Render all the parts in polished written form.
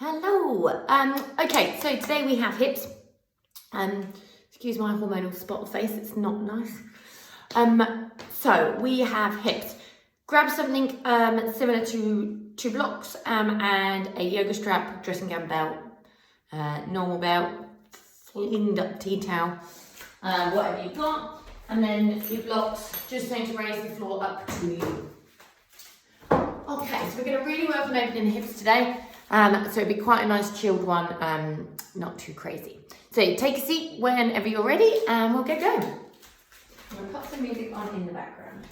Hello. Okay, so today we have hips. Excuse my hormonal spot face, it's not nice. So we have hips. Grab something similar to 2 blocks and a yoga strap, dressing gown belt, normal belt, flinged up tea towel, whatever you've got, and then your blocks, just going to raise the floor up to you. Okay, so we're going to really work on opening the hips today. So it'd be quite a nice chilled one, not too crazy. So take a seat whenever you're ready and we'll get going. I'm going to put some music on in the background.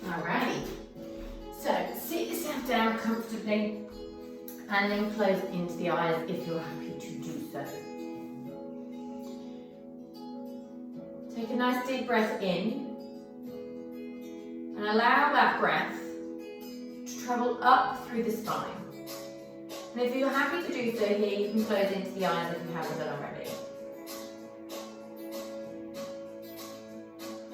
Alrighty, so sit yourself down comfortably and then close into the eyes if you're happy to do so. Take a nice deep breath in and allow that breath to travel up through the spine. And if you're happy to do so here, you can close into the eyes if you haven't done already.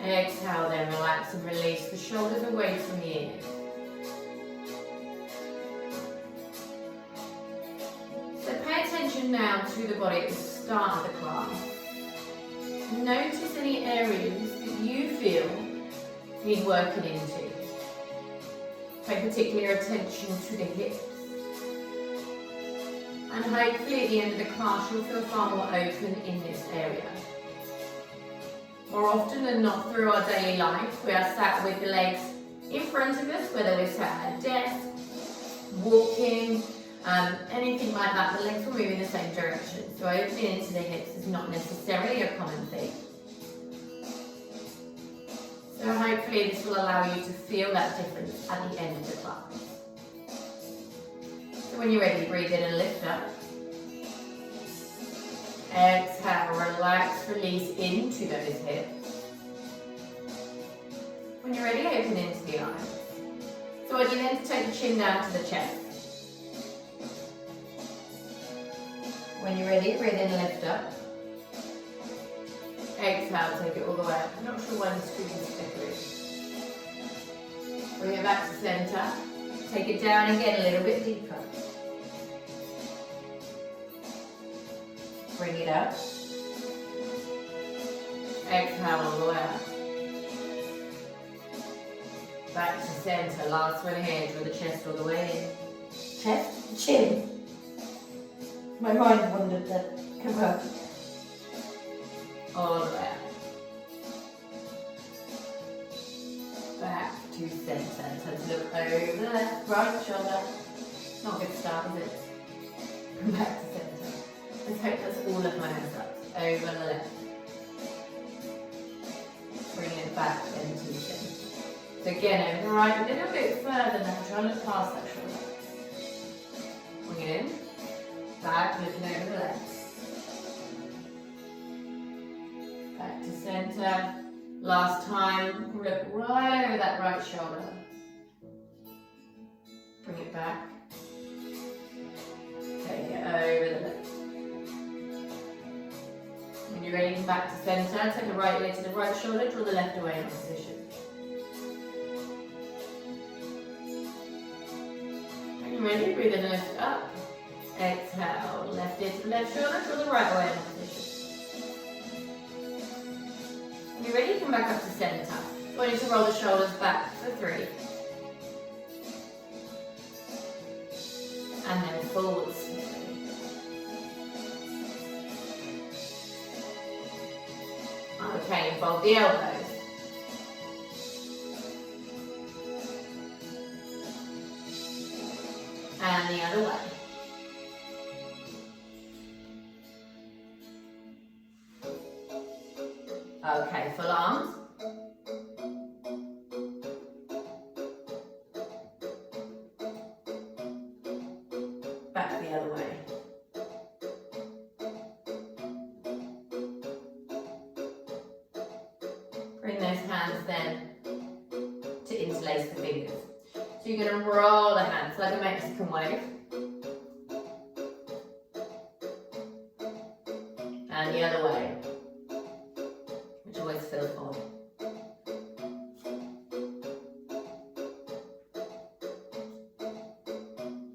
Exhale then, relax and release the shoulders away from the ears. So pay attention now to the body at the start of the class. Notice any areas that you feel need working into. Pay particular attention to the hips. And hopefully at the end of the class you'll feel far more open in this area. More often than not through our daily life, we are sat with the legs in front of us, whether we're sat at a desk, walking, anything like that, the legs will move in the same direction. So opening into the hips is not necessarily a common thing. So hopefully this will allow you to feel that difference at the end of the class. So when you're ready, breathe in and lift up. Exhale, relax, release into those hips. When you're ready, open into the eyes. So I want you then to take the chin down to the chest. When you're ready, breathe in and lift up. Exhale, take it all the way up. I'm not sure why the screen is flickering. Bring it back to centre. Take it down again a little bit deeper. Bring it up. Exhale all the way up. Back to centre. Last one here. Draw the chest all the way in. Chest, chin. My mind wandered there. Come on. All the way up. Back to centre. So to look over the left, right shoulder. Not a good start, is it? Come back to centre. Let's hope that's all of my hands up. Over the left. Bring it back into the centre. So again, over the right, a little bit further now. Try and look past that shoulder. Bring it in. Back, looking over the left. Back to centre. Last time, look right over that right shoulder. Bring it back. Take it over the left. When you're ready, come back to centre. Take the right leg to the right shoulder. Draw the left away in opposition. When you're ready, breathe in and lift up. Exhale, left ear to the left shoulder, draw the right away in opposition. When you're ready, come back up to centre. I want you to roll the shoulders back for 3. And then forwards. Okay, involve the elbows. And the other way. Okay, full arms. Back the other way. Bring those hands then to interlace the fingers. So you're going to roll the hands like a Mexican wave. And the other way. feels odd.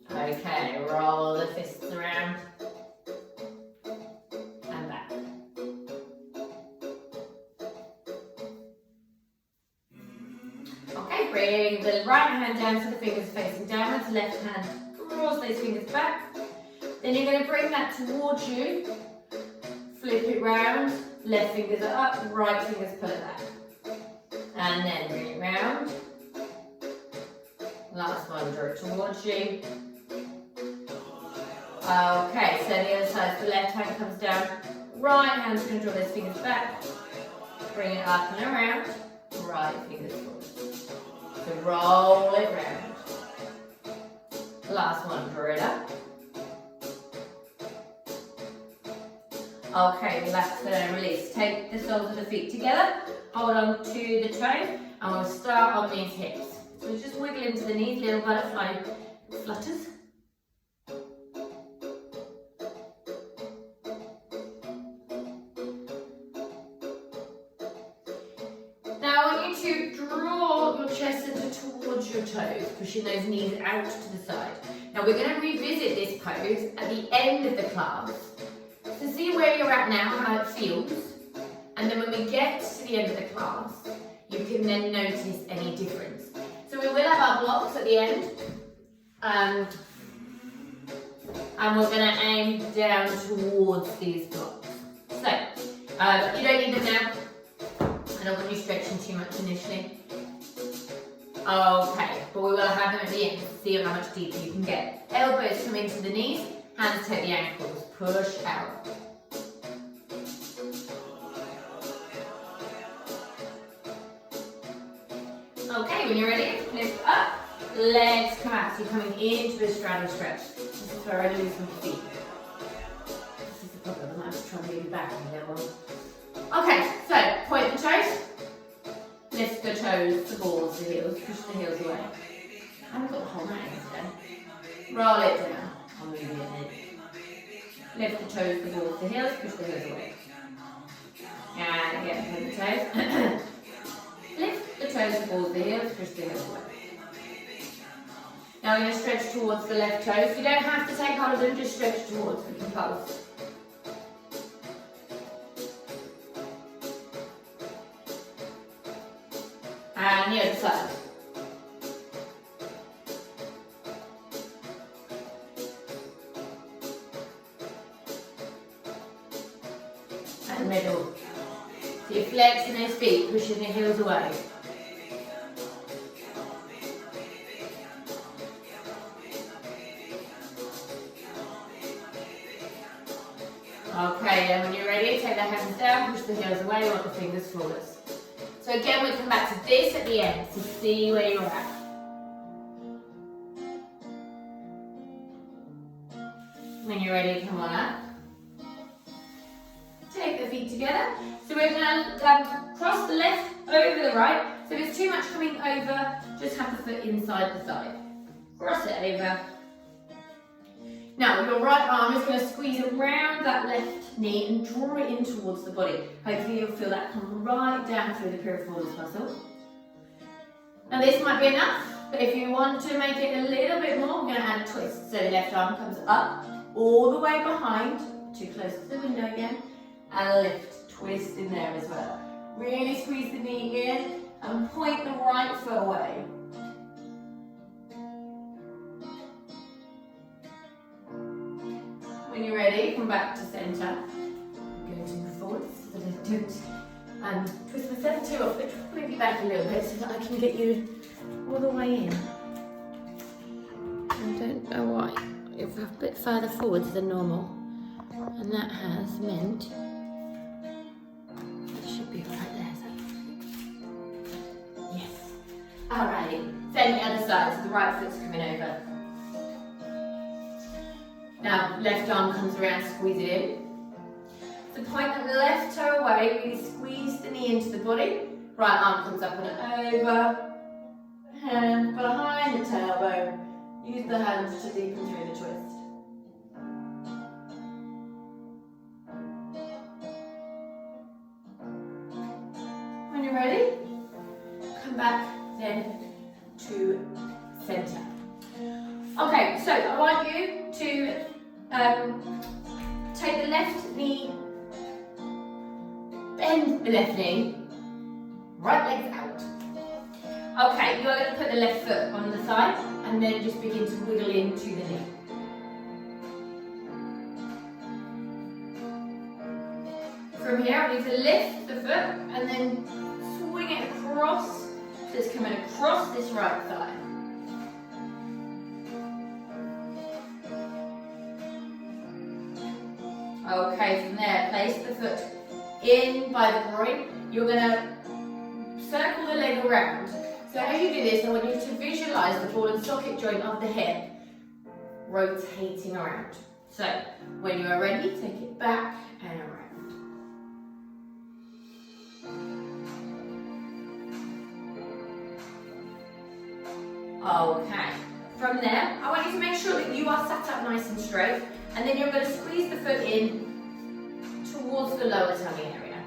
Okay, roll the fists around and back. Okay, bring the right hand down so the fingers facing downwards, left hand draws those fingers back. Then you're going to bring that towards you, flip it round, left fingers are up, right fingers pull it back. And then bring it round. Last one, draw it towards you. Okay, so the other side, the left hand comes down, right hand's going to draw those fingers back, bring it up and around, right fingers forward. So roll it round. Last one, draw it up. Okay, relax and release. Take the soles of the feet together, hold on to the toes, and we'll start on these hips. So just wiggle into the knees, little butterfly flutters. Now I want you to draw your chest center towards your toes, pushing those knees out to the side. Now we're going to revisit this pose at the end of the class to see where you're at now, how it feels, and then when we get to the end of the class, you can then notice any difference. So we will have our blocks at the end, and we're going to aim down towards these blocks. So, you don't need them now. I don't want you stretching too much initially. Okay, but we will have them at the end to see how much deeper you can get. Elbows come into the knees, hands take the ankles, push out. Okay, when you're ready, lift up, legs come out. So you're coming into a straddle stretch. This is where I lose my feet. This is the problem, I have to try and move you back a little. Okay, so point the toes, lift the toes, the balls, the heels, push the heels away. I haven't got the whole night today. Roll it down, I'll move you in. Lift the toes, the balls, the heels, push the heels away. And again, point the toes. Lift the toes, the balls, the heels, push the heels away. Now we're going to stretch towards the left toes. You don't have to take hold of them, just stretch towards them and pulse. And the other side. And middle. So you're flexing those feet, pushing the heels away. Okay, and when you're ready, take the hands down, push the heels away, want the fingers forwards. So again, we'll come back to this at the end to see where you're at. When you're ready, come on up. Take the feet together. So we're going to cross the left over the right. So if it's too much coming over, just have the foot inside the thigh. Cross it over. Now your right arm is going to squeeze around that left knee and draw it in towards the body. Hopefully you'll feel that come right down through the piriformis muscle. Now this might be enough, but if you want to make it a little bit more, we're going to add a twist. So the left arm comes up, all the way behind, too close to the window again, and lift, twist in there as well. Really squeeze the knee in and point the right foot away. When you're ready, come back to centre. I'm going to move forward so that I don't twist myself too often. Move you back a little bit so that I can get you all the way in. I don't know why. If we're a bit further forwards than normal, and that has meant it should be right there. So. Yes. Alrighty. Then the other side, so the right foot's coming over. Now, left arm comes around, squeeze it in. So point the left toe away, really squeeze the knee into the body. Right arm comes up and over. Hand behind the tailbone. Use the hands to deepen through the twist. you're ready, come back then to centre. Okay, so I want you to take the left knee, bend the left knee, right leg's out. Okay, you're going to put the left foot on the side and then just begin to wiggle into the knee. From here, I need to lift the foot and then swing it across, so it's coming across this right thigh. Okay, from there, place the foot in by the groin. You're going to circle the leg around. So as you do this, I want you to visualise the ball and socket joint of the hip rotating around. So when you are ready, take it back and around. Okay, from there, I want you to make sure that you are sat up nice and straight, and then you're going to squeeze the foot in towards the lower tummy area.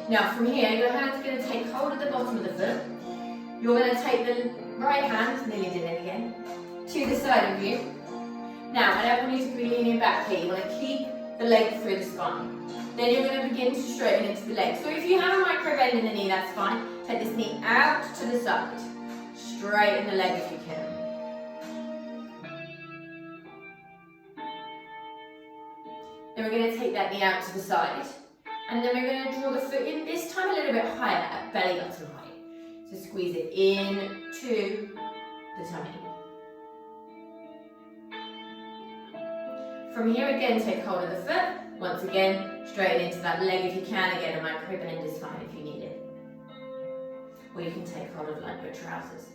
Now from here, your hand's going to take hold of the bottom of the foot. You're going to take the right hand, nearly did it again, to the side of you. Now, I don't want you to be leaning back here. You want to keep the leg through the spine. Then you're going to begin to straighten into the leg. So if you have a micro bend in the knee, that's fine. Take this knee out to the side. Straighten the leg if you can. Then we're going to take that knee out to the side. And then we're going to draw the foot in, this time a little bit higher at belly button height. So squeeze it into the tummy. From here again, take hold of the foot. Once again, straighten into that leg if you can. Again, a micro bend is fine if you need it. Or you can take hold of like your trousers,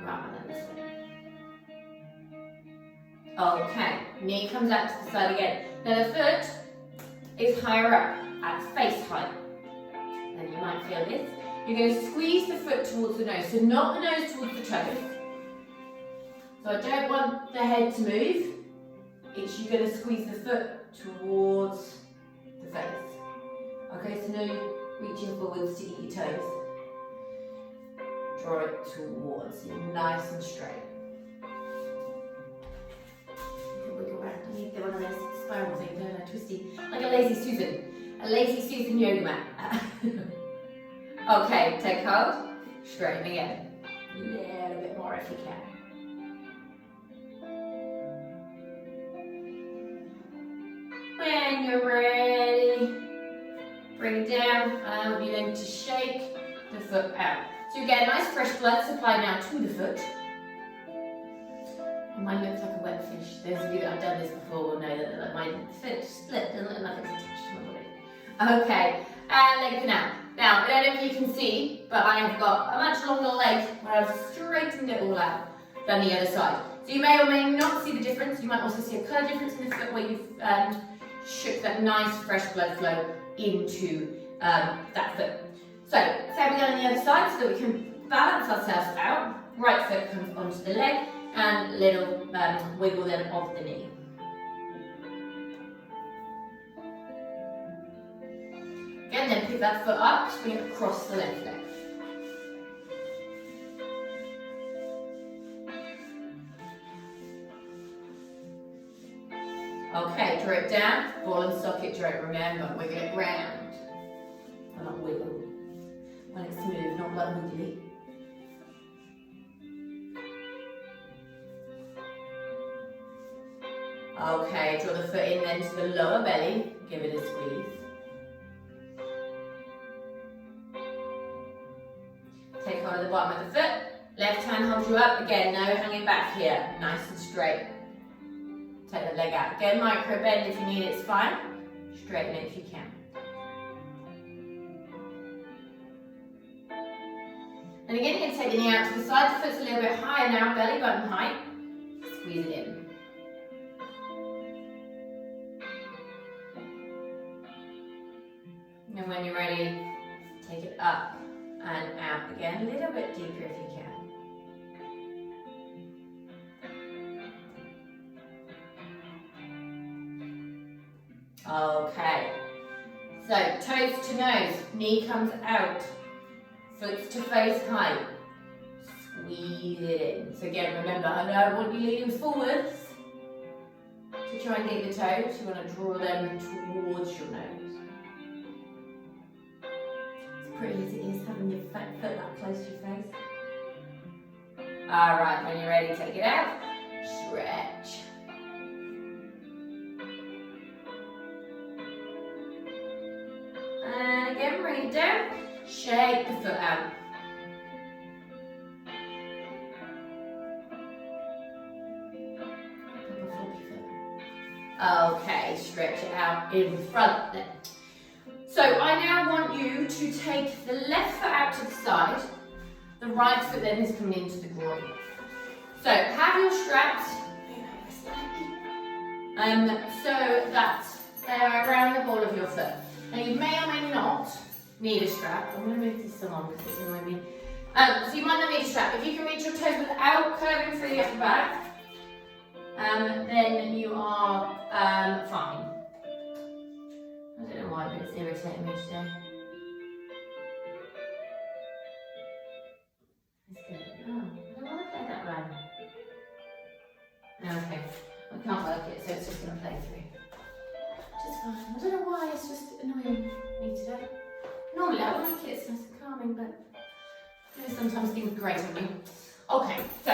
rather than this way. Okay, knee comes out to the side again. Now the foot is higher up, at face height. And you might feel this. You're going to squeeze the foot towards the nose, so not the nose towards the toes. So I don't want the head to move. It's you're going to squeeze the foot towards the face. Okay, so no reaching forwards to eat your toes. Draw it towards you, nice and straight. You can wiggle around. You need one of those spiral things, no, twisty, like a lazy Susan. A lazy Susan yoga mat. Okay, take hold, straighten again. A little bit more if you can. When you're ready, bring it down. I want you then to shake the foot out. So you get a nice fresh blood supply now to the foot. Mine looks like a wet fish. Those of you that have done this before will know that my foot split doesn't look like it's attached to my body. Okay, and leg for now. Now, I don't know if you can see, but I have got a much longer leg where I've straightened it all out than the other side. So you may or may not see the difference. You might also see a colour difference in the foot where you've shook that nice fresh blood flow into that foot. So, same again on the other side so that we can balance ourselves out. Right foot comes onto the leg and little wiggle then of the knee. Again, then pick that foot up, swing it across the left leg. Okay, draw it down, ball and socket joint, remember, wiggle it round. And not wiggle. When it's smooth, not like wiggly. Okay, draw the foot in then to the lower belly, give it a squeeze. Take hold of the bottom of the foot, left hand holds you up, again, no hanging back here, nice and straight. Take the leg out. Again, micro bend if you need it, it's fine. Straighten it if you can. And again, you can take the knee out to the side, the foot's a little bit higher now, belly button height. Squeeze it in. And when you're ready, take it up and out again, a little bit deeper if you can. Okay, So toes to nose, knee comes out, foot to face height. Squeeze it in. So again, remember, I don't want you leaning forwards to try and get the toes. You want to draw them towards your nose. It's pretty as it is having your foot that close to your face. Alright, when you're ready, take it out. Stretch. And again, bring it down. Shake the foot out. Okay, stretch it out in front then. So I now want you to take the left foot out to the side. The right foot then is coming into the groin. So have your straps so that they're around the ball of your foot. Now you may or may not need a strap. I'm going to move this along because it's annoying me. So you might not need a strap. If you can reach your toes without curving through the upper back, then you are fine. I don't know why, but it's irritating me today. That's good. Oh, I don't want to play that round. Okay, I can't work it, so it's just going to play through. Which is fine. I don't know why, it's just annoying me today. Normally I like it, it's nice and calming, but sometimes things grate on me. Okay, so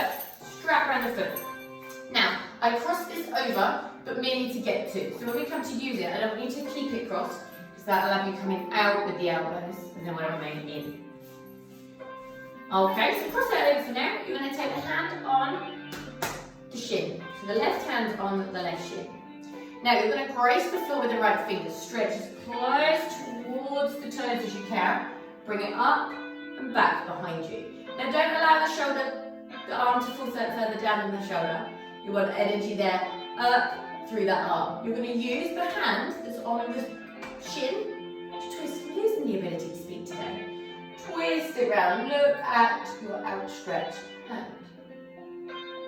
strap around the foot. Now, I cross this over, but merely to get to. So when we come to use it, I don't want you to keep it crossed, because that'll have you coming out with the elbows, and then we'll remain in. Okay, so cross that over for now. You're going to take the hand on the shin. So the left hand on the left shin. Now you're going to brace the floor with the right finger. Stretch as close towards the toes as you can. Bring it up and back behind you. Now don't allow the shoulder, the arm to fall further down than the shoulder. You want energy there, up through that arm. You're going to use the hand that's on the shin to twist. We're losing the ability to speak today. Twist it round. Look at your outstretched hand.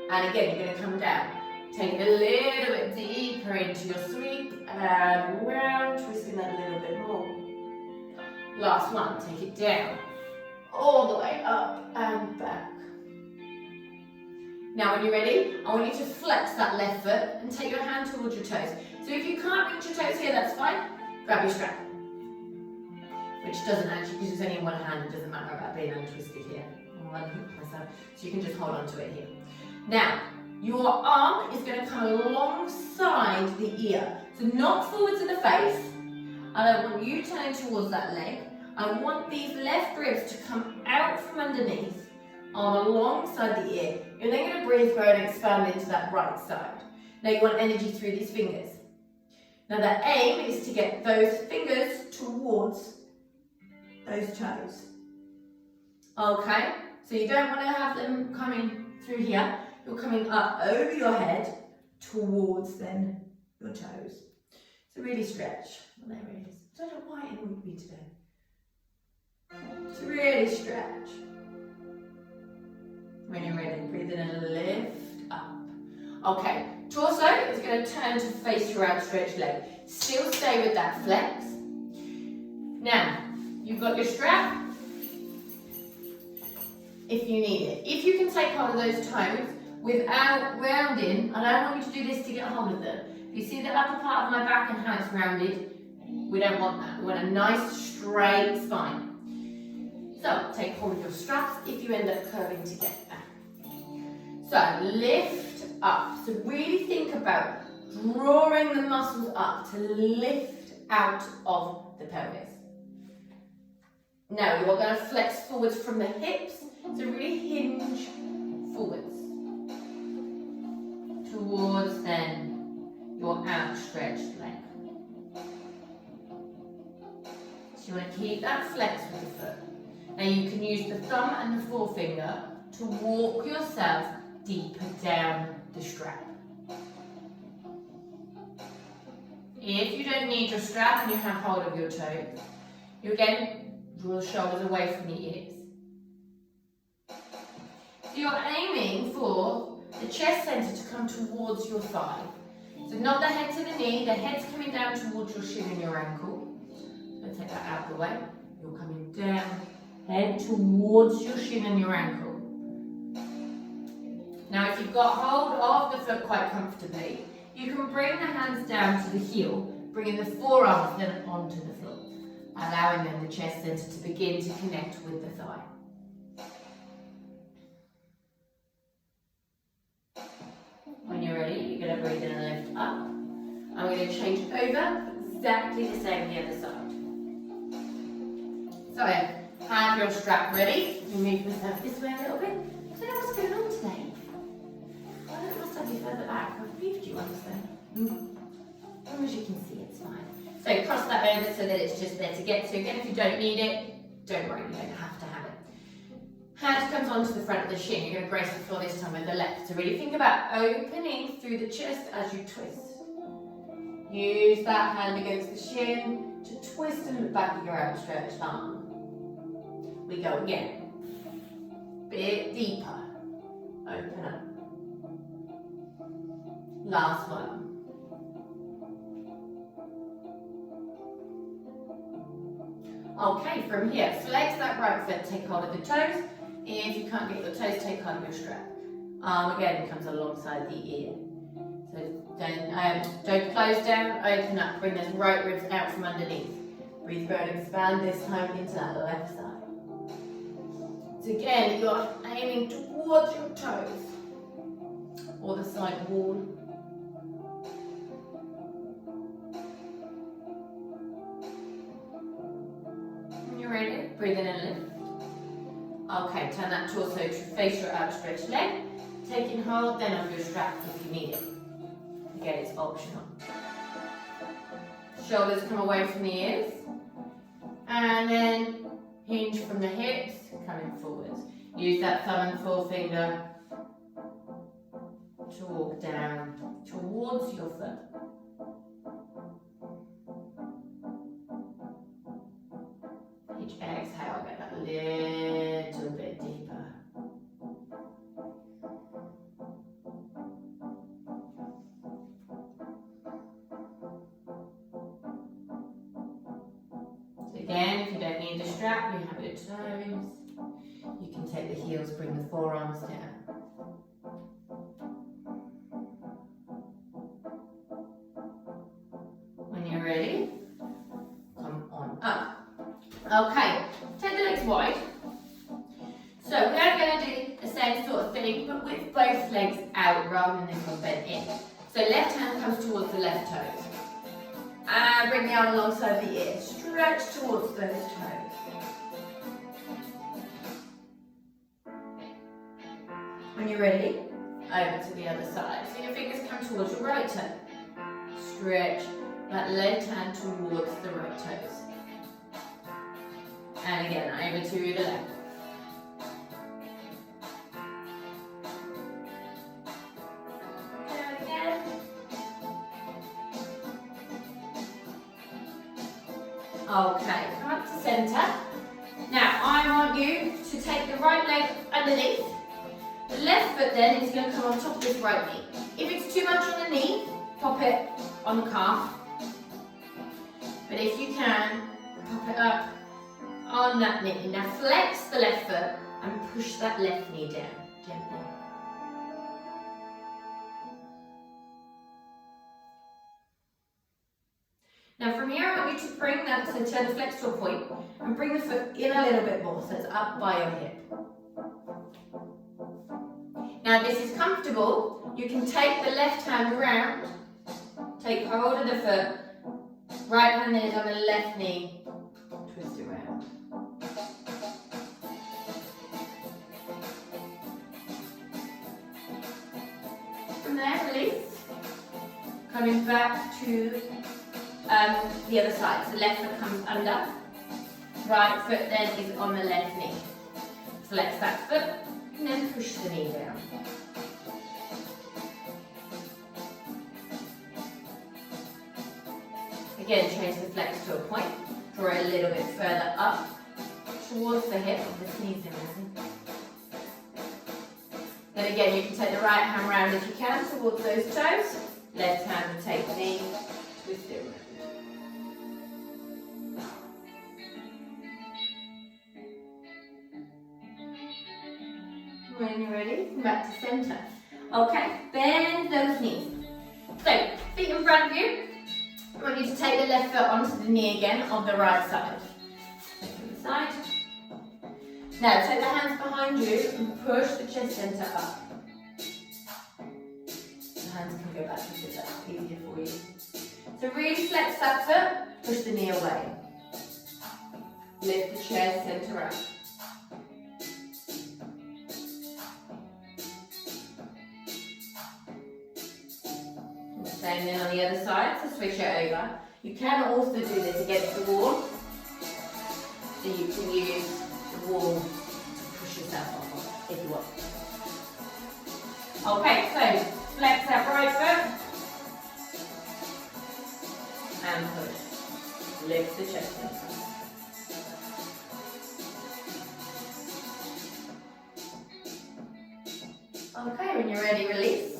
And again, you're going to come down. Take it a little bit deeper into your sweep and round, twisting that a little bit more. Last one, take it down. All the way up and back. Now when you're ready, I want you to flex that left foot and take your hand towards your toes. So if you can't reach your toes here, that's fine. Grab your strap. Which doesn't actually, because it's only in one hand, it doesn't matter about being untwisted here. So you can just hold on to it here. Now, your arm is going to come alongside the ear. So not forward to the face. I don't want you turning towards that leg. I want these left ribs to come out from underneath, arm alongside the ear. You're then going to breathe, grow and expand into that right side. Now you want energy through these fingers. Now the aim is to get those fingers towards those toes. Okay, so you don't want to have them coming through here. You're coming up over your head towards then your toes. So really stretch. Well, there it is. I don't know why it annoyed me today. So really stretch. When you're ready, breathe in and lift up. Okay, torso is going to turn to face your outstretched leg. Still stay with that flex. Now, you've got your strap. If you need it. If you can take hold of those toes without rounding, and I don't want you to do this to get hold of them. If you see the upper part of my back and how it's rounded, we don't want that. We want a nice straight spine. So take hold of your straps if you end up curving to get there. So lift up. So really think about drawing the muscles up to lift out of the pelvis. Now you're going to flex forwards from the hips. So really hinge forwards towards then your outstretched leg. So you want to keep that flex with the foot. Now you can use the thumb and the forefinger to walk yourself deeper down the strap. If you don't need your strap and you have hold of your toes, you again draw the shoulders away from the ears. So you're aiming for the chest centre to come towards your thigh. So not the head to the knee, the head's coming down towards your shin and your ankle. take that out of the way. You're coming down, head towards your shin and your ankle. Now if you've got hold of the foot quite comfortably, you can bring the hands down to the heel, bringing the forearms then onto the floor, allowing then the chest center to begin to connect with the thigh. When you're ready, you're going to breathe in and lift up. I'm going to change over, exactly the same the other side. So have your strap ready. You move yourself this way a little bit. I don't know what's going on today. I must have you further back. I've moved you understand. As long as you can see, it's fine. So cross that over so that it's just there to get to. Again, if you don't need it, don't worry, you don't have to have it. Hand comes onto the front of the shin. You're going to brace the floor this time with the left. So really think about opening through the chest as you twist. Use that hand against the shin to twist in the back of your outstretched arm. We go again. Bit deeper. Open up. Last one. Okay, from here, flex that right foot, take hold of the toes. If you can't get your toes, take hold of your strap. Arm again comes alongside the ear. So don't close down, open up, bring those right ribs out from underneath. Breathe through and expand this time into that left side. So again, you're aiming towards your toes or the side wall. When you're ready, breathe in and lift. Okay, turn that torso to face your outstretched leg. Taking hold then of your strap if you need it. Again, it's optional. Shoulders come away from the ears. And then hinge from the hips, coming forwards. Use that thumb and forefinger to walk down towards your foot. Each exhale, get that a little bit deeper. So again, if you don't need a strap, you have your toes. You can take the heels, bring the forearms down. When you're ready, come on up. Okay, take the legs wide. So we are going to do the same sort of thing, but with both legs out rather than this one bent in. So left hand comes towards the left toes. And bring the arm alongside the ear. Stretch towards those toes. When you're ready, over to the other side. So your fingers come towards your right toe. Stretch that left hand towards the right toes. And again, over to the left. And again. Okay, come up to centre. Now, I want you to take the right leg underneath. The left foot then is going to come on top of this right knee. If it's too much on the knee, pop it on the calf. But if you can, pop it up on that knee. Now flex the left foot and push that left knee down gently. Now from here I want you to bring that, so turn the flex to a point and bring the foot in a little bit more so it's up by your hip. Now this is comfortable. You can take the left hand around, take hold of the foot, right hand is on the left knee, twist around. From there, release. Coming back to the other side. So left foot comes under, right foot then is on the left knee. Flex that foot and then push the knee down. Again, change the flex to a point, draw it a little bit further up towards the hip of the knees in. Then again, you can take the right hand round if you can towards those toes. Left hand will take the knee, twist it around. when you're ready, come back to centre. Okay, bend those knees. So, feet in front of you. I want you to take the left foot onto the knee again of the right side. Take the side. Now, take the hands behind you and push the chest centre up. The hands can go back and sit up, easier for you. So really flex that foot, push the knee away. Lift the chest centre up. Same then on the other side, so switch it over. You can also do this against the wall. So you can use the wall to push yourself off if you want. Okay, so flex that right foot. And push. Lift the chest up. Okay, when you're ready, release.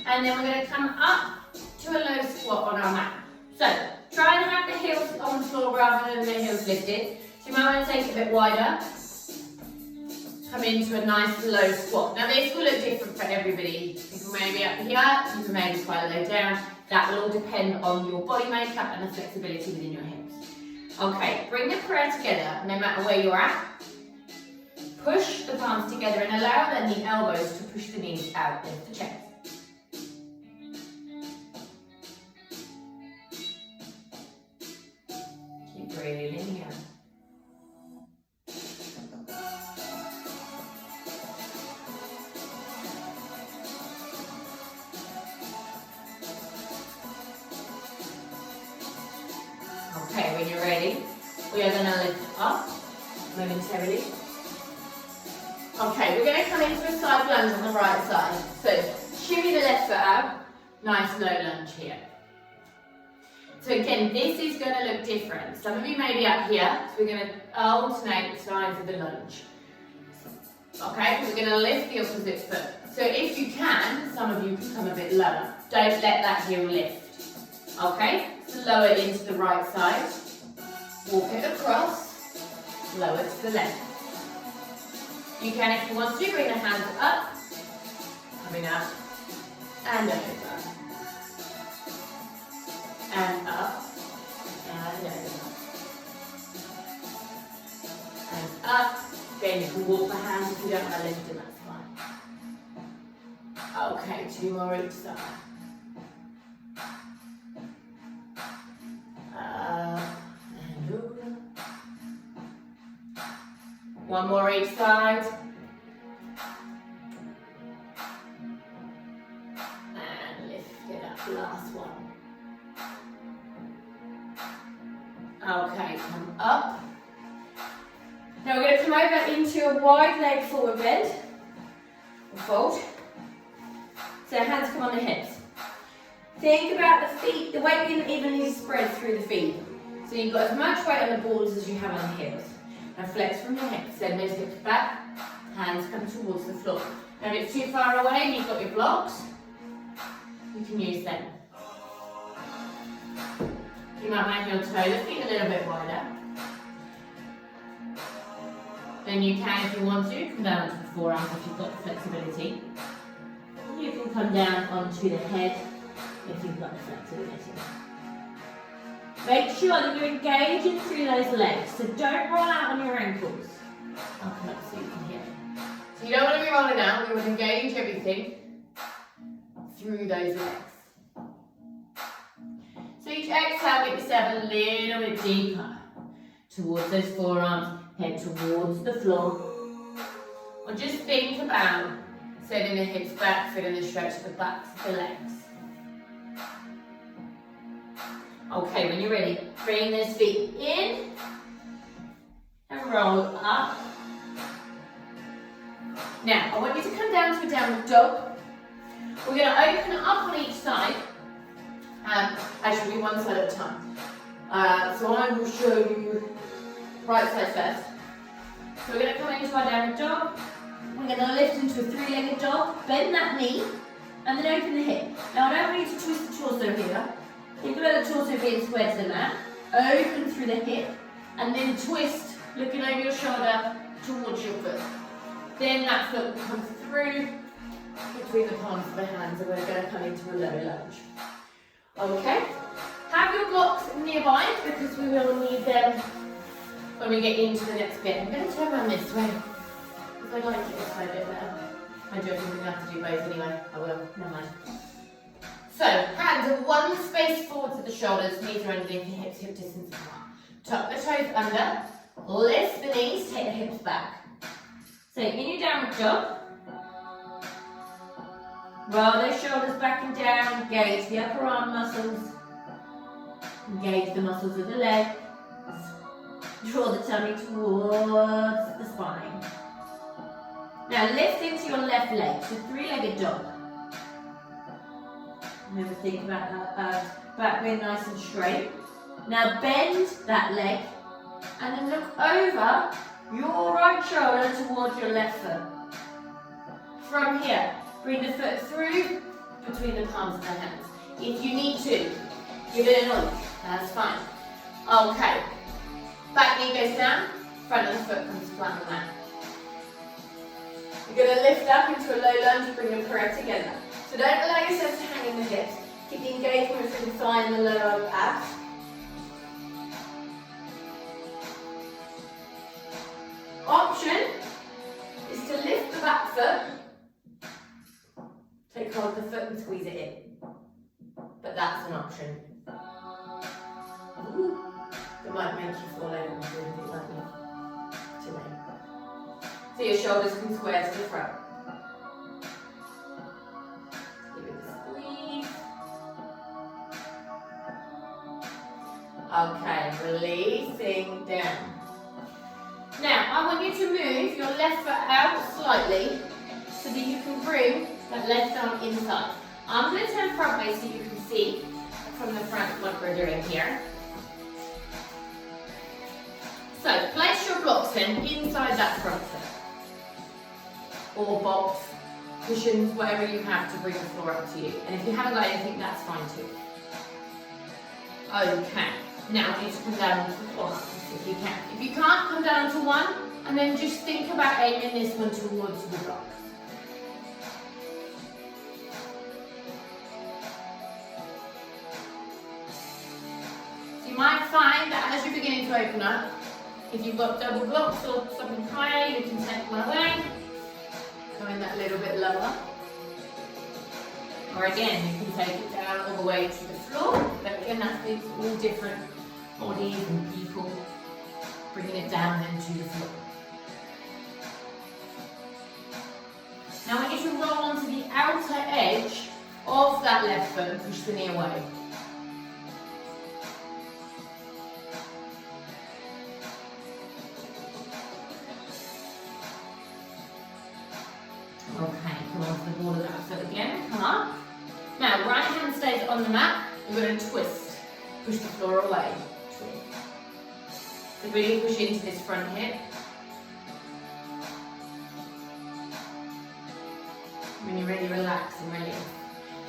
And then we're going to come up to a low squat on our mat. So, try and have the heels on the floor rather than the heels lifted. So you might want to take it a bit wider. Come into a nice low squat. Now this will look different for everybody. People may be up here, people may be quite low down. That will all depend on your body makeup and the flexibility within your hips. Okay, bring the prayer together no matter where you're at. Push the palms together and allow then the elbows to push the knees out into the chest. Keep breathing here. Okay, when you're ready, we are going to lift up momentarily. Okay, we're going to come into a side lunge on the right side. So, shimmy the left foot out, nice low lunge here. So again, this is going to look different. Some of you may be up here, so we're going to alternate the sides of the lunge. Okay, we're going to lift the opposite foot. So if you can, some of you can come a bit lower. Don't let that heel lift. Okay, so lower into the right side. Walk it across, lower to the left. You can, if you want to, bring the hands up, coming up, and over. And up, and over. And up. Then you can walk the hands if you don't want to lift them, that's fine. Okay, 2 more each side. Up and over. 1 more each side. And lift it up, last one. Okay, come up. Now we're going to come over into a wide leg forward bend. Fold. So hands come on the hips. Think about the feet, the weight being evenly spread through the feet. So you've got as much weight on the balls as you have on the hips. Now flex from your hips, send those hips back, hands come towards the floor. Now if it's too far away and you've got your blocks, you can use them. You might make your toe the feet a little bit wider. Then you can, if you want to, come down onto the forearms if you've got the flexibility. You can come down onto the head if you've got the flexibility. Make sure that you're engaging through those legs, so don't roll out on your ankles. I'll come up so you can hear. So you don't want to be rolling out, you want to engage everything through those legs. So each exhale, get yourself a little bit deeper towards those forearms, head towards the floor. Or just think about sending the hips back, feeling the stretch of the backs of the legs. Okay, when you're ready, bring those feet in and roll up. Now, I want you to come down to a downward dog. We're going to open up on each side. Actually, one side at a time. So I will show you right side first. So we're going to come into our downward dog. We're going to lift into a 3-legged dog, bend that knee, and then open the hip. Now, I don't want you to twist the torso here. Think about the torso being squared to the mat. Open through the hip, and then twist, looking over your shoulder towards your foot. Then that foot comes through between the palms of the hands, and we're going to come into a low lunge. Okay? Have your blocks nearby because we will need them when we get into the next bit. I'm going to turn around this way because I like it this way a bit better. I'm joking, we're going to have to do both anyway. I will, never mind. So, hands are one space forward to the shoulders, knees are underneath the hips, hip distance apart. Tuck the toes under, lift the knees, take the hips back. So, in your downward dog, roll those shoulders back and down, engage the upper arm muscles, engage the muscles of the legs, draw the tummy towards the spine. Now lift into your left leg, so three-legged dog. Remember, think about that back being nice and straight. Now bend that leg and then look over your right shoulder towards your left foot. From here, bring the foot through between the palms of the hands. If you need to, give it an oink, that's fine. Okay, back knee goes down, front of the foot comes flat on the mat. You're going to lift up into a low lunge, bring your prayer together. So don't allow yourself to hang in the hips. Keep the engagement through the thigh and the lower abs. Option is to lift the back foot, take hold of the foot and squeeze it in. But that's an option. Ooh, it might make you fall over and do a bit like me today. So your shoulders come square to the front. Give it a squeeze. Okay, releasing down. Now, I want you to move your left foot out slightly so that you can bring that left arm inside. I'm going to turn front way so you can see from the front what we're doing here. So, place your blocks then inside that front foot. Or box, cushions, whatever you have to bring the floor up to you. And if you haven't got anything, that's fine too. Okay, now I need to come down onto the floor if you can. If you can't, come down to one, and then just think about aiming this one towards the blocks. So you might find that as you're beginning to open up, if you've got double blocks or something higher, you can take one away. Going that little bit lower. Or again, you can take it down all the way to the floor. But again, that's all different bodies and people. Bringing it down then to the floor. Now I want you to roll onto the outer edge of that left foot and push the knee away. Okay, come off the ball of that foot again, come up. Now, right hand stays on the mat, we're going to twist. Push the floor away. So really push into this front hip. When you're ready, relax and release.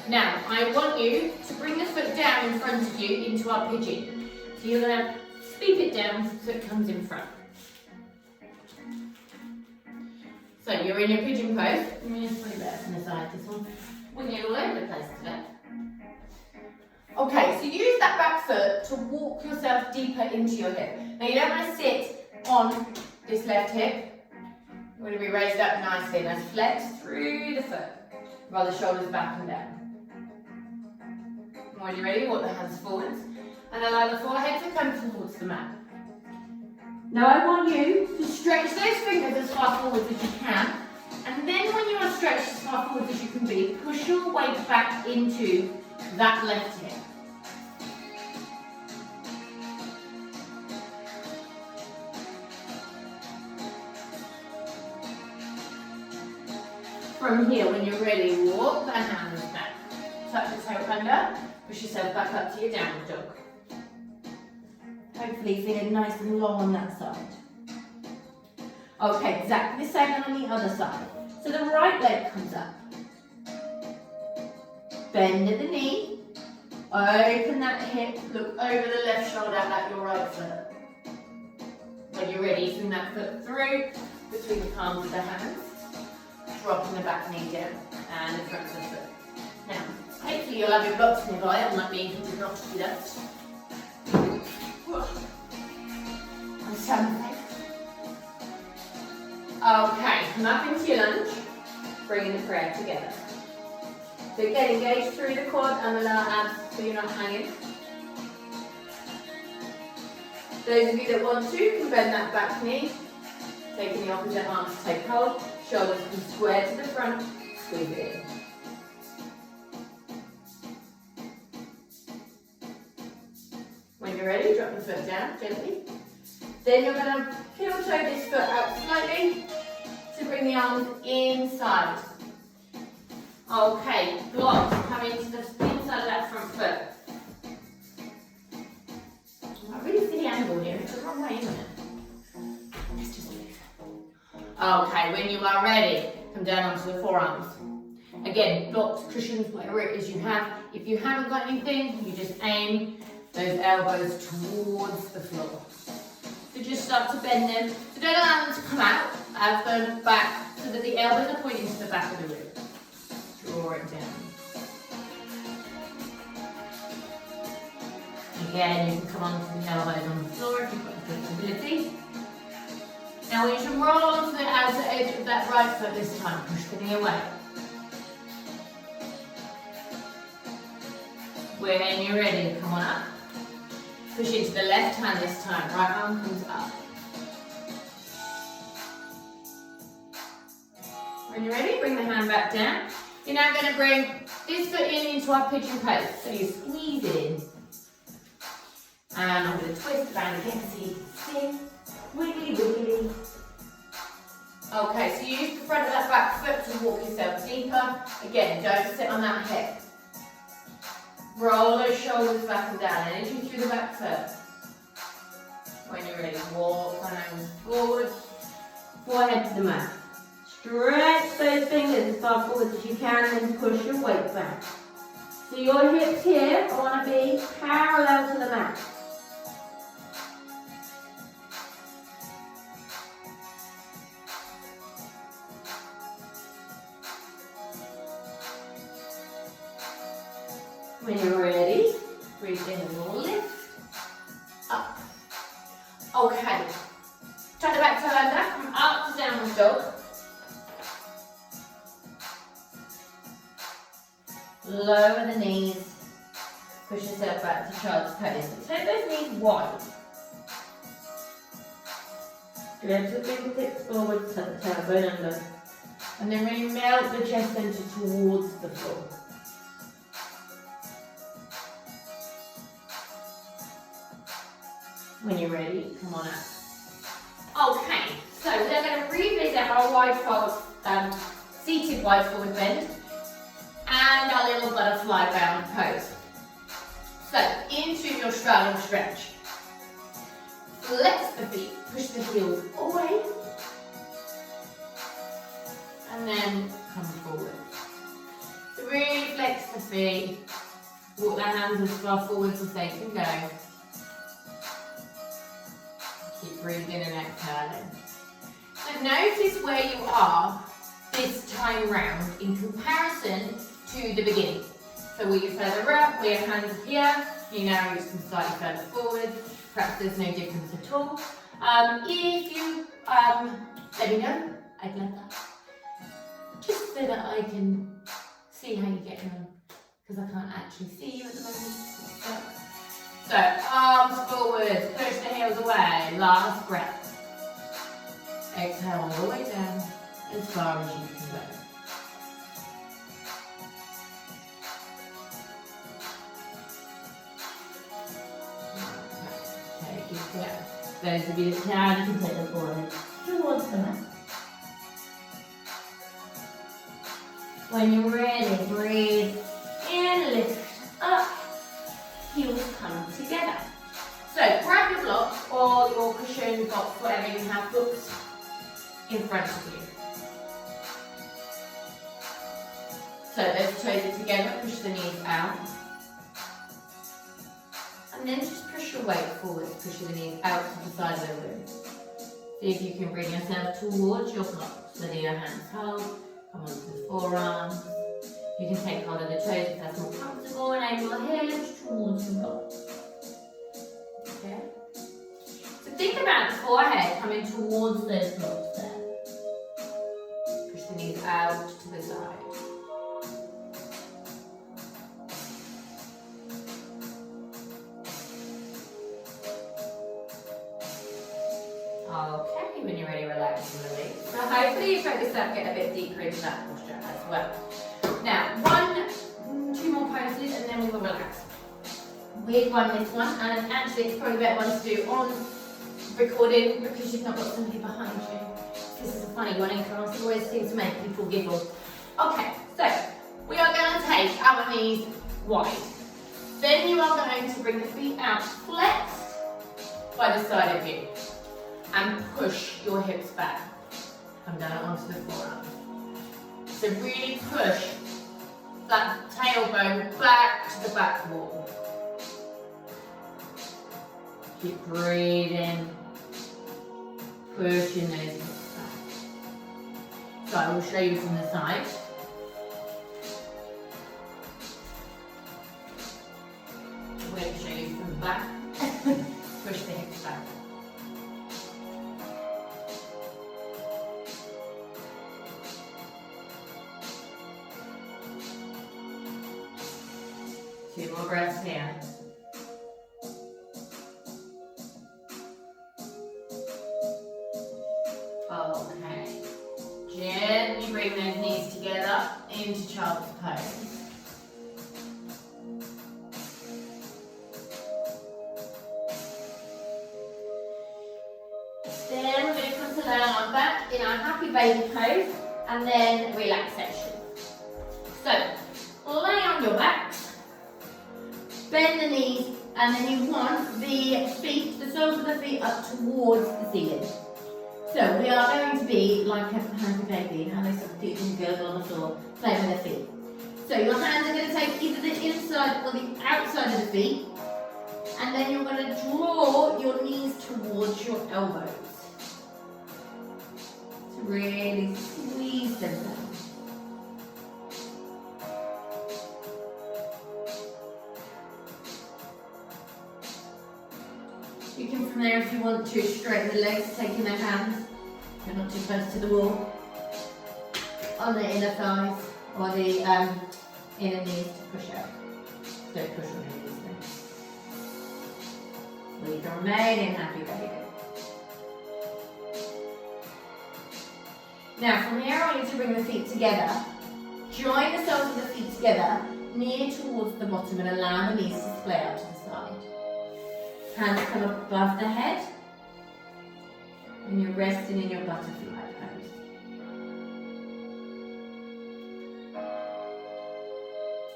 Now, I want you to bring the foot down in front of you into our pigeon. So you're going to sweep it down so it comes in front. So you're in your pigeon pose. I'm going to put it better from the side, this one. Wing it all over the place today. Okay, so use that back foot to walk yourself deeper into your hip. Now you don't want to sit on this left hip. You want to be raised up nicely. Now flex through the foot. Roll the shoulders back and down. When you're ready, walk the hands forwards. And allow the forehead to come towards the mat. Now I want you to stretch those fingers as far forward as you can. And then when you are stretched as far forward as you can be, push your weight back into that left hip. From here, when you're ready, walk the hands back. Tuck the toe under, push yourself back up to your downward dog. Hopefully feeling nice and long on that side. Okay, exactly the same on the other side. So the right leg comes up. Bend at the knee. Open that hip. Look over the left shoulder at your right foot. When you're ready, swing that foot through between the palms of the hands. dropping the back knee down and the front of the foot. Now, hopefully you'll have your blocks nearby. I'm not being did not do that. And something. Okay, come up into your lunge, bringing the prayer together. So get engaged through the quad and the lower abs so you're not hanging. Those of you that want to can bend that back knee, taking the opposite arm to take hold, shoulders come square to the front, squeeze it in. When you're ready, drop the foot down gently. Then you're going to heel toe this foot out slightly to bring the arms inside. Okay, blocks come into the inside of that front foot. I really see the angle here, it's the wrong way, isn't it? Let's just move. Okay, when you are ready, come down onto the forearms. Again, blocks, cushions, whatever it is you have. If you haven't got anything, you just aim those elbows towards the floor. So just start to bend them. So don't allow them to come out as the back, so that the elbows are pointing to the back of the rib. Draw it down. Again, you can come onto the elbows on the floor if you've got the flexibility. Now we should roll onto the outer edge of that right foot this time. Push the knee away. When you're ready, come on up. Push into the left hand this time. Right arm comes up. When you're ready, bring the hand back down. You're now going to bring this foot in into our pigeon pose. So you squeeze in. And I'm going to twist around again so you can see. Wiggly, wiggly. Okay, so you use the front of that back foot to walk yourself deeper. Again, don't sit on that hip. Roll those shoulders back and down, energy through the back foot. When you're ready, walk hands forward, forehead to the mat. Stretch those fingers as far forward as you can and then push your weight back. So your hips here want to be parallel to the mat. When you're ready, breathe in and lift up. Okay. Turn the back toe under, come up to downward dog. Lower the knees. Push yourself back to child's pose. Take those knees wide. Stretch the fingertips forward, tuck the tailbone under. And then really melt the chest center towards the floor. When you're ready, come on up. Okay, so we're going to revisit our wide forward, seated wide forward bend and our little butterfly bound pose. So, into your straddle stretch. Flex the feet, push the heels away, and then come forward. So really flex the feet, walk the hands as far forward as they can go. Keep breathing and exhaling. So notice where you are this time round in comparison to the beginning. So where you're further up, where your hands are here, you now just come slightly further forward. Perhaps there's no difference at all. If you let me know, I'd love that. Just so that I can see how you're getting on, because I can't actually see you at the moment. So, arms forward, push the heels away, last breath. Exhale all the way down, as far as you can go. Okay, take it down. Those of you that can, you can take the forehead towards the mat. When you're ready, breathe in, lift up. Heels come together. So grab your blocks or your cushion box, whatever you have booked in front of you. So those toes are together, push the knees out. And then just push your weight forward, push the knees out to the side of the room. See if you can bring yourself towards your blocks, so that your hands hold, Come onto the forearms. You can take hold of the toes if that's more comfortable and aim your head towards your block. Okay? So think about the forehead coming towards those blocks there. Push the knees out to the side. Okay, when you're ready, relax and release. So hopefully you felt yourself get a bit deeper into that posture as well. Now, two more poses and then we will relax. We've won this one, and actually it's probably a better one to do on recording because you've not got somebody behind you. This is a funny one in class, it always seems to make people giggle. Okay, so we are going to take our knees wide. Then you are going to bring the feet out flexed by the side of you and push your hips back. Come down onto the forearm. So really push that tailbone back to the back wall. Keep breathing, pushing those hips back. So I will show you from the side. I'm going to show you from the back. Push the hips back. Two more breaths here. Okay. Gently bring those knees together into child's pose. Then we're going to come to lie on our back in our happy baby pose and then relaxation. So, lay on your backs, bend the knees, and then you want the feet, the soles of the feet up towards the ceiling. So we are going to be like a happy baby, how they sort of do things girls on the floor, playing with their feet. So your hands are going to take either the inside or the outside of the feet, and then you're going to draw your knees towards your elbows. To really squeeze them down. You can from there, if you want to, straighten the legs, taking their hands, you're not too close to the wall, on the inner thighs or the inner knees to push out. Don't push on your knees then. We can remain in happy baby. Now from here I want you to bring the feet together. Join the soles of the feet together, near towards the bottom, and allow the knees to splay out to the side. Hands come up above the head, and you're resting in your butterfly pose.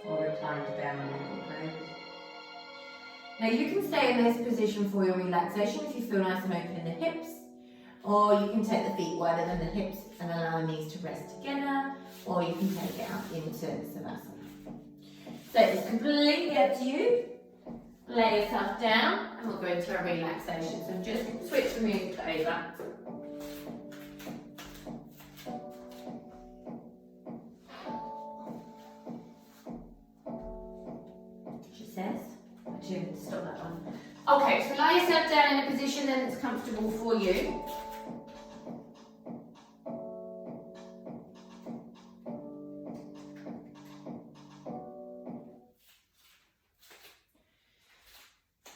Or reclined down pose. Now you can stay in this position for your relaxation if you feel nice and open in the hips, or you can take the feet wider than the hips and allow the knees to rest together, or you can take it out into Savasana. So it's completely up to you. Lay yourself down and we'll go into a relaxation. So just switch the music over. She says. Actually, stop that one. Okay, so lay yourself down in a position that's comfortable for you.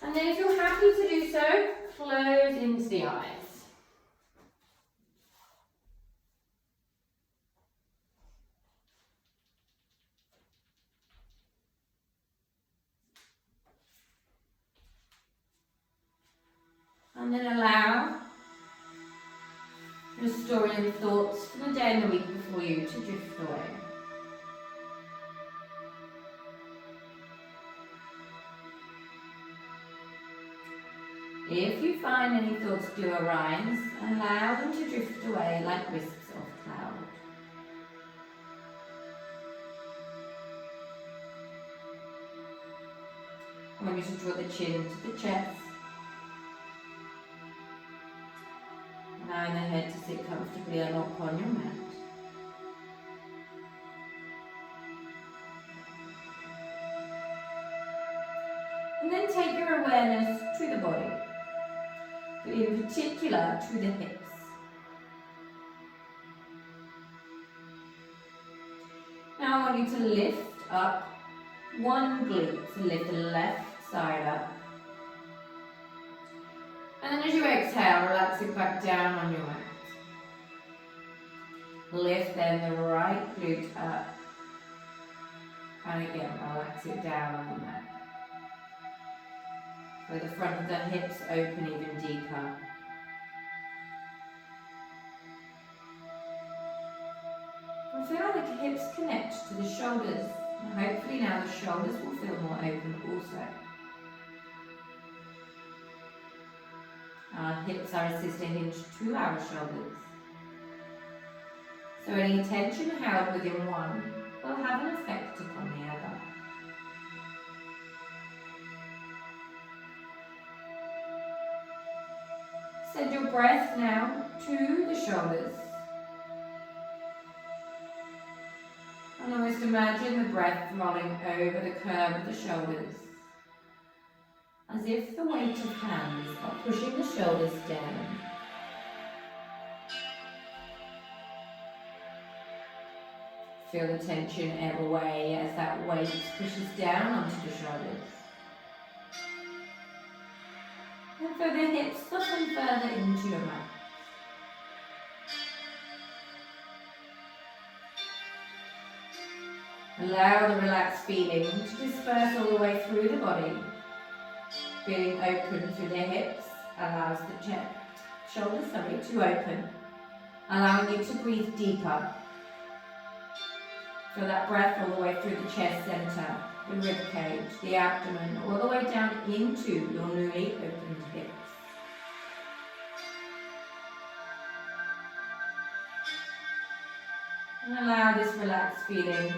And then if you're happy to do so, close into the eyes. And then allow your story and thoughts for the day and the week before you to drift away. If you find any thoughts do arise, allow them to drift away like wisps of cloud. I want you to draw the chin to the chest, allowing the head to sit comfortably upon your mat. your awareness to the body, but in particular to the hips. Now I want you to lift up one glute, so lift the left side up. And then as you exhale, relax it back down on your mat. Lift then the right glute up. And again, relax it down on the mat. With the front of the hips open even deeper. And feel like the hips connect to the shoulders. And hopefully now the shoulders will feel more open also. Our hips are a sister hinge to our shoulders. So any tension held within one will have an effect upon the other. Send your breath now to the shoulders. And almost imagine the breath rolling over the curve of the shoulders, as if the weight of hands are pushing the shoulders down. Feel the tension ebb away as that weight pushes down onto the shoulders. And feel the hips soften further into your mat. Allow the relaxed feeling to disperse all the way through the body. Feeling open through the hips allows the shoulders to open, allowing you to breathe deeper. Feel that breath all the way through the chest center, the rib cage, the abdomen, all the way down into your newly opened hips. And allow this relaxed feeling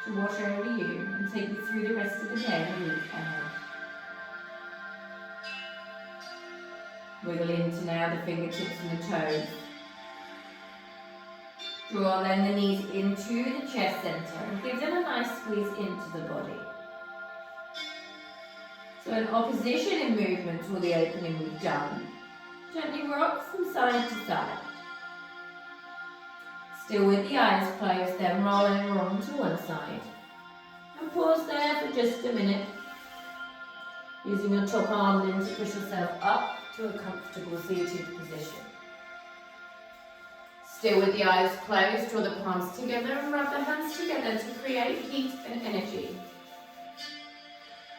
to wash over you and take you through the rest of the day and the week ahead. Wiggle into now the fingertips and the toes. Draw then the knees into the chest center and give them a nice squeeze into the body. So an opposition in movement to the opening we've done. Gently rock from side to side. Still with the eyes closed, then roll over onto one side. And pause there for just a minute. Using your top arm then to push yourself up to a comfortable seated position. Still with the eyes closed, draw the palms together and rub the hands together to create heat and energy.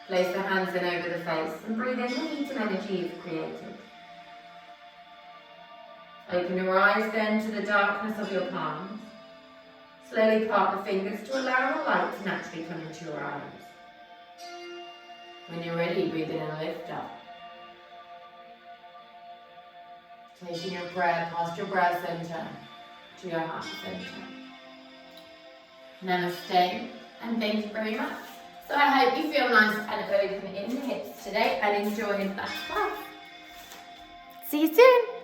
Place the hands in over the face and breathe in the heat and energy you've created. Open your eyes then to the darkness of your palms. Slowly part the fingers to allow the light to naturally come into your eyes. When you're ready, breathe in and lift up. Taking your breath past your brow center to your heart center. Namaste, and thank you very much. So I hope you feel nice and open in the hips today and enjoy that class. See you soon.